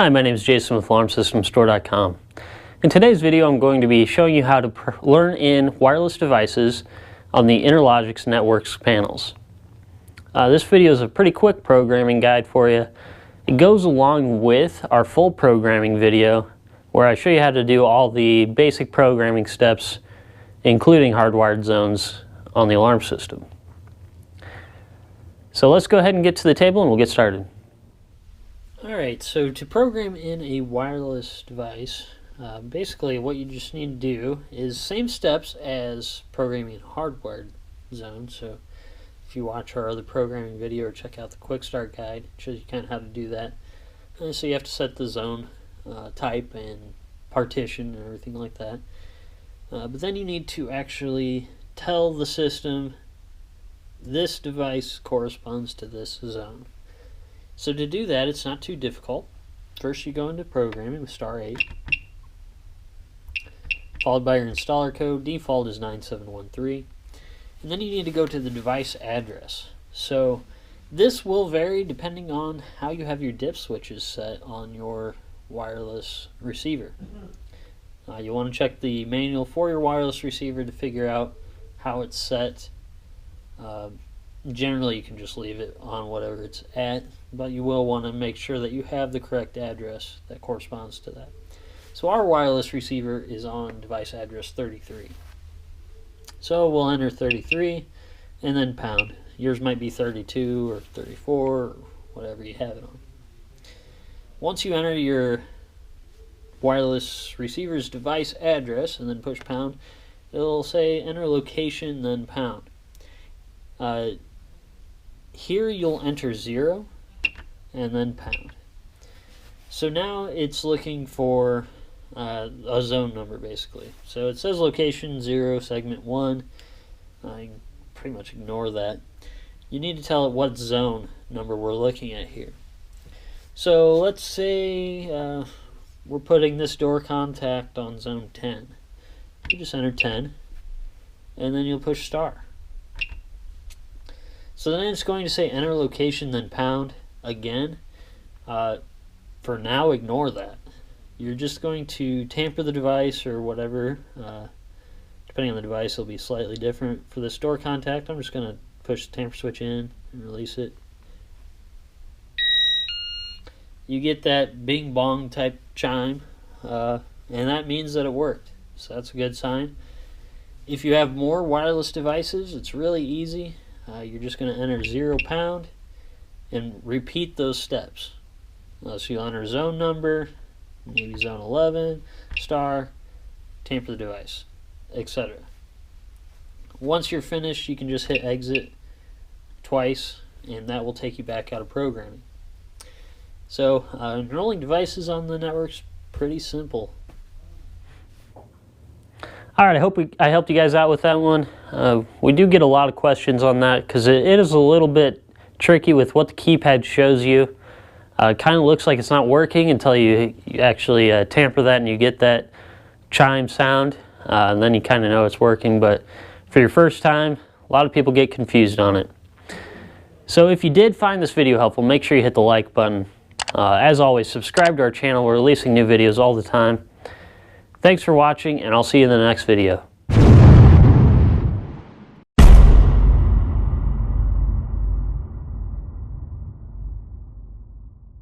Hi, my name is Jason with AlarmSystemStore.com. In today's video, I'm going to be showing you how to learn in wireless devices on the Interlogix NetworX panels. This video is a pretty quick programming guide for you. It goes along with our full programming video where I show you how to do all the basic programming steps, including hardwired zones on the alarm system. So let's go ahead and get to the table and we'll get started. Alright, so to program in a wireless device, basically what you just need to do is same steps as programming in hardwired zone. So if you watch our other programming video or check out the quick start guide, it shows you kind of how to do that. So you have to set the zone type and partition and everything like that. But then you need to actually tell the system this device corresponds to this zone. So to do that, it's not too difficult. First you go into programming with *8, followed by your installer code. Default is 9713. And then you need to go to the device address. So this will vary depending on how you have your dip switches set on your wireless receiver. You want to check the manual for your wireless receiver to figure out how it's set. Generally you can just leave it on whatever it's at, but you will want to make sure that you have the correct address that corresponds to that. So our wireless receiver is on device address 33. So we'll enter 33 and then pound. Yours might be 32 or 34 or whatever you have it on. Once you enter your wireless receiver's device address and then push pound, it'll say enter location then pound. Here you'll enter 0 and then pound. So now it's looking for a zone number basically. So it says location 0 segment 1. You can pretty much ignore that. You need to tell it what zone number we're looking at here. So let's say we're putting this door contact on zone 10. You just enter 10 and then you'll push star. So then it's going to say enter location then pound again. For now, ignore that. You're just going to tamper the device or whatever. Depending on the device, it'll be slightly different. For this door contact, I'm just going to push the tamper switch in and release it. You get that bing bong type chime, and that means that it worked. So that's a good sign. If you have more wireless devices, it's really easy. You're just going to enter 0 pound and repeat those steps. So you'll enter zone number, maybe zone 11, star, tamper the device, etc. Once you're finished, you can just hit exit twice and that will take you back out of programming. So enrolling devices on the network's pretty simple. Alright, I helped you guys out with that one. We do get a lot of questions on that because it is a little bit tricky with what the keypad shows you. It kind of looks like it's not working until you actually tamper that and you get that chime sound. And then you kind of know it's working, but for your first time, a lot of people get confused on it. So if you did find this video helpful, make sure you hit the like button. As always, subscribe to our channel. We're releasing new videos all the time. Thanks for watching, and I'll see you in the next video.